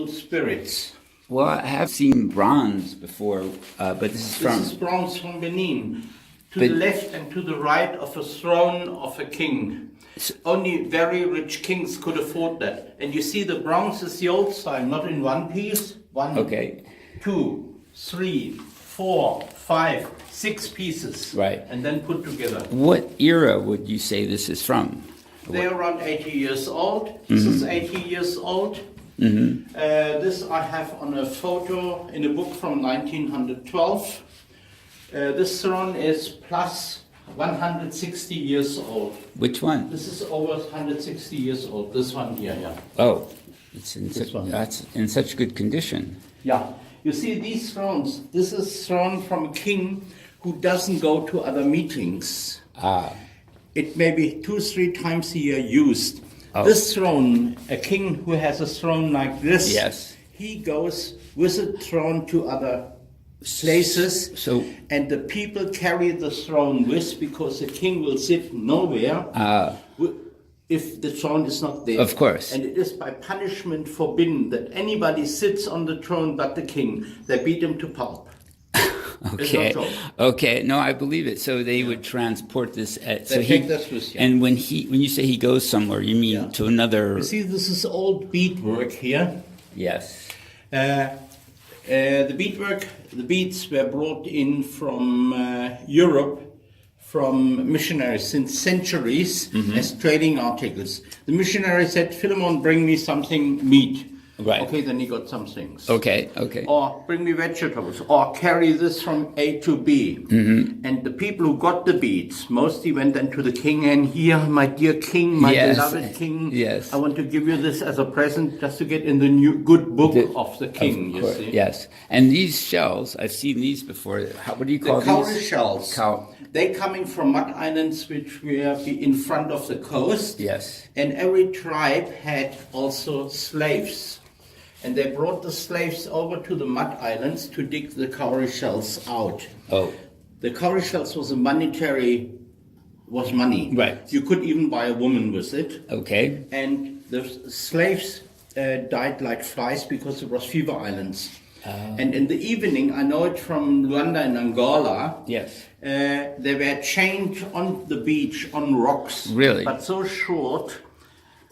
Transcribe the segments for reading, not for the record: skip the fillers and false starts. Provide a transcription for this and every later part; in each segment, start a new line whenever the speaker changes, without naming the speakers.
spirits.
Well, I have seen bronze before, but this
is bronze from Benin. To the left and to the right of a throne of a king. Only very rich kings could afford that. And you see the bronze is the old style, not in one piece. One,
okay.
2, 3, 4, 5, 6 pieces.
Right.
And then put together.
What era would you say this is from?
They're around 80 years old. This is 80 years old. This I have on a photo in a book from 1912. This throne is plus 160 years old.
Which one?
This is over 160 years old. This one here, yeah.
Oh, it's in that's in such good condition.
Yeah. You see these thrones. This is throne from a king who doesn't go to other meetings. It may be 2-3 times a year used. Oh. This throne, a king who has a throne like this,
yes,
he goes with a throne to other places, and the people carry the throne with, because the king will sit nowhere if the throne is not there.
Of course.
And it is by punishment forbidden that anybody sits on the throne but the king. They beat him to pulp.
Okay. Okay. No, I believe it. So they would transport this.
Take this with you.
And when you say he goes somewhere, you mean to another?
You see, this is old beadwork here.
Yes.
The beadwork, the beads were brought in from Europe, from missionaries since centuries as trading articles. The missionary said, "Philemon, bring me something meat."
Right.
Okay, then he got some things.
Okay, okay.
Or bring me vegetables, or carry this from A to B. And the people who got the beads mostly went then to the king, and here, my dear king, my beloved king, I want to give you this as a present, just to get in the new good book of the king, you see.
Yes. And these shells, I've seen these before. What do you call these?
Cowrie shells. They're coming from mud islands which were in front of the coast.
Yes.
And every tribe had also slaves. And they brought the slaves over to the mud islands to dig the cowrie shells out.
Oh.
The cowrie shells was money.
Right.
You could even buy a woman with it.
Okay.
And the slaves died like flies because it was fever islands. And in the evening, I know it from Luanda in Angola.
Yes.
They were chained on the beach on rocks.
Really?
But so short,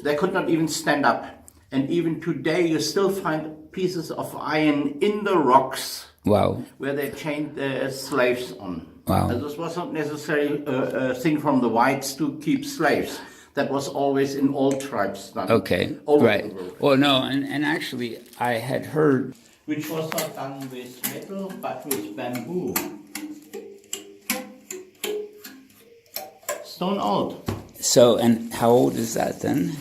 they could not even stand up. And even today, you still find pieces of iron in the rocks.
Wow.
Where they chained slaves on.
Wow.
And this was not necessarily a thing from the whites to keep slaves. That was always in all tribes done.
Okay, right. Well, no, and actually, I had heard...
Which was not done with metal, but with bamboo. Stone old.
So, and how old is that then?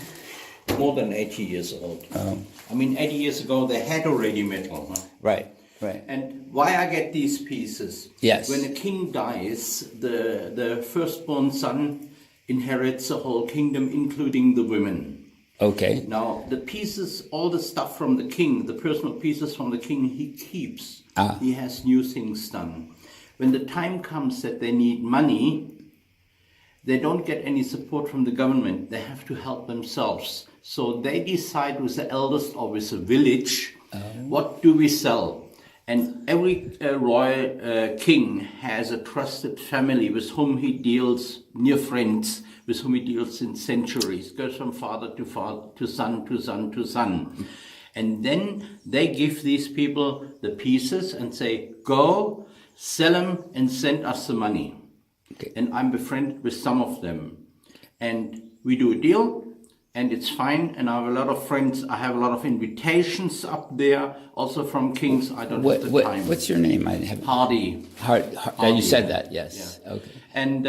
More than 80 years old.
Oh.
I mean, 80 years ago, they had already metal. Huh?
Right, right.
And why I get these pieces?
Yes.
When a king dies, the firstborn son inherits the whole kingdom, including the women.
Okay.
Now, the pieces, all the stuff from the king, the personal pieces from the king, he keeps. He has new things done. When the time comes that they need money, they don't get any support from the government. They have to help themselves. So they decide with the eldest or with the village, what do we sell? And every royal king has a trusted family with whom he deals, near friends, with whom he deals in centuries. Goes from father, to son, to son, to son. And then they give these people the pieces and say, go, sell them and send us the money. Okay. And I'm befriended with some of them. And we do a deal, and it's fine. And I have a lot of friends. I have a lot of invitations up there, also from kings. I don't have the time.
What's your name? I have
Hardy.
Hardy. You said that, yes. Yeah. Okay.
And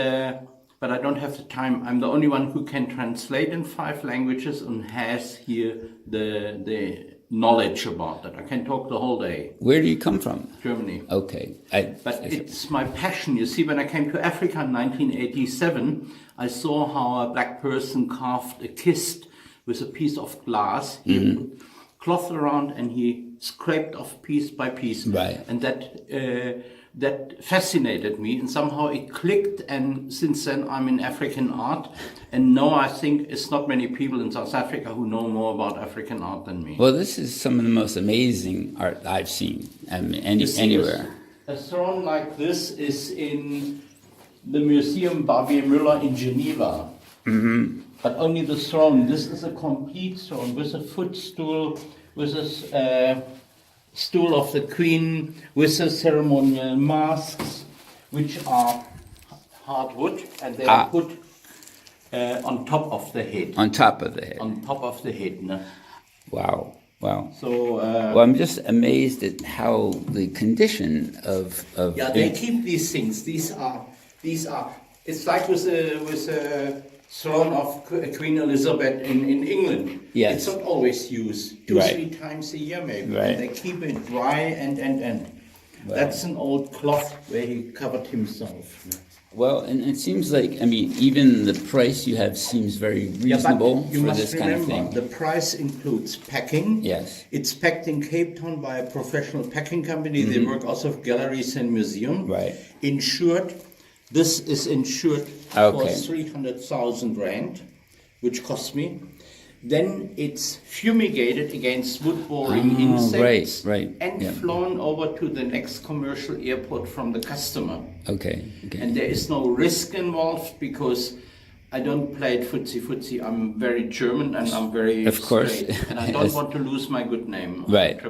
but I don't have the time. I'm the only one who can translate in 5 languages and has here the knowledge about that. I can talk the whole day.
Where do you come from?
Germany.
Okay.
But it's my passion. You see, when I came to Africa in 1987, I saw how a black person carved a kist with a piece of glass. He cloth around and he scraped off piece by piece.
Right.
And that fascinated me, and somehow it clicked, and since then I'm in African art, and now I think it's not many people in South Africa who know more about African art than me.
Well, this is some of the most amazing art I've seen anywhere.
A throne like this is in the Museum Barbier Müller in Geneva.
Mm-hmm.
But only the throne. This is a complete throne with a footstool, with a stool of the queen, with the ceremonial masks, which are hardwood, and they are put on top of the head.
On top of the head.
On top of the head. No?
Wow. Wow.
So,
well, I'm just amazed at how the condition of
yeah, they keep these things. These are. It's like with a throne of Queen Elizabeth in England.
Yes.
It's not always used. 2-3 times a year maybe.
Right.
And they keep it dry and.
Wow.
That's an old cloth where he covered himself.
Well, and it seems like, I mean, even the price you have seems very reasonable for this kind of thing.
The price includes packing.
Yes.
It's packed in Cape Town by a professional packing company. They work also with galleries and museums.
Right.
Insured. This is insured for 300,000 rand, which cost me. Then it's fumigated against wood-boring insects and flown over to the next commercial airport from the customer.
Okay.
And there is no risk involved because I don't play it footsie. I'm very German and I'm very straight. And I don't want to lose my good name.
Right.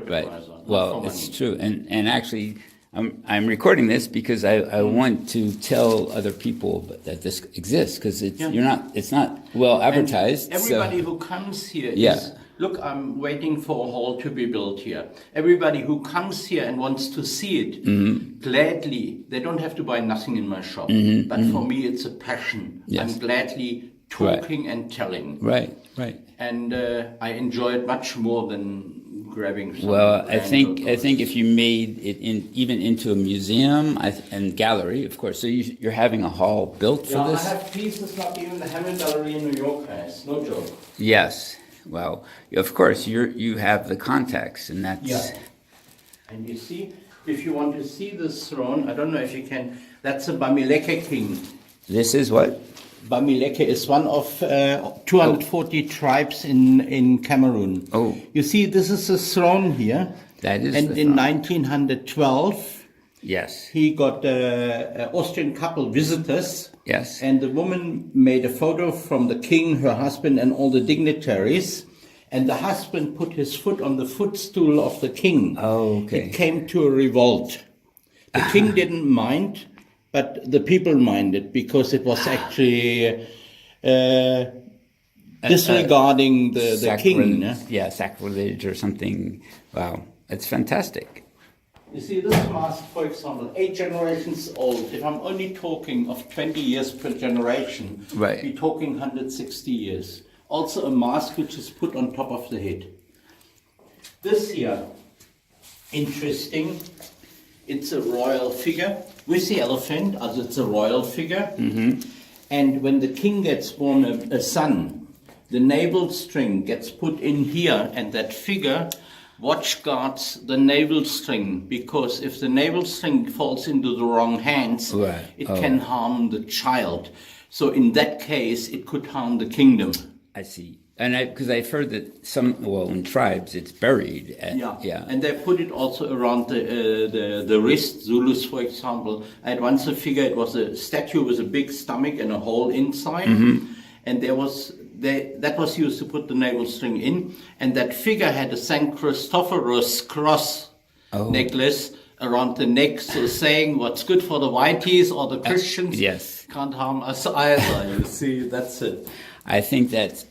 Well, it's true. And actually, I'm recording this because I want to tell other people that this exists, because it's not well advertised.
And everybody who comes here is, look, I'm waiting for a hall to be built here. Everybody who comes here and wants to see it, gladly, they don't have to buy nothing in my shop. But for me, it's a passion.
Yes.
I'm gladly talking and telling.
Right.
And I enjoy it much more than grabbing some.
Well, I think if you made it even into a museum and gallery, of course. So you're having a hall built for this.
I have pieces like even the Hammond Gallery in New York has. No joke.
Yes. Well, of course you have the contacts, and that's.
Yeah. And you see, if you want to see this throne, I don't know if you can. That's a Bamileke king.
This is what?
Bamileke is one of 240 tribes in Cameroon.
Oh.
You see, this is a throne here.
That is
and
the
in
throne.
1912,
yes,
he got an Austrian couple visitors.
Yes.
And the woman made a photo from the king, her husband, and all the dignitaries. And the husband put his foot on the footstool of the king.
Oh, okay.
It came to a revolt. The king didn't mind, but the people minded because it was actually disregarding the king.
Yeah, sacrilege or something. Wow, it's fantastic.
You see, this mask, for example, 8 generations old. If I'm only talking of 20 years per generation, we're talking 160 years. Also a mask which is put on top of the head. This here, interesting. It's a royal figure with the elephant, as it's a royal figure. And when the king gets born a son, the navel string gets put in here, and that figure watch guards the navel string, because if the navel string falls into the wrong hands, it can harm the child. So in that case, it could harm the kingdom.
I see. And because I've heard that in tribes, it's buried.
And they put it also around the wrist, Zulus, for example. I had once a figure, it was a statue with a big stomach and a hole inside. And that was used to put the navel string in. And that figure had a St. Christophorus cross necklace around the neck, so saying what's good for the whiteys or the Christians can't harm us either. You see, that's it.
I think that